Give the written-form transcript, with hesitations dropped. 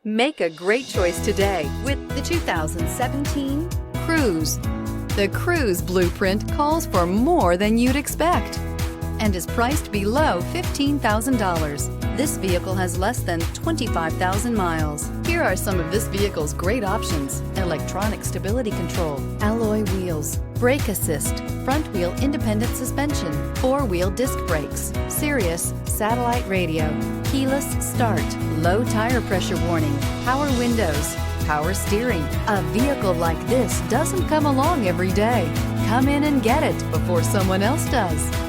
Make a great choice today with the 2017 Cruze. The Cruze blueprint calls for more than you'd expect and is priced below $15,000. This vehicle has less than 25,000 miles. Here are some of this vehicle's great options: electronic stability control, alloy wheels, brake assist, front wheel independent suspension, four-wheel disc brakes, Sirius satellite radio, keyless start, low tire pressure warning, power windows, power steering. A vehicle like this doesn't come along every day. Come in and get it before someone else does.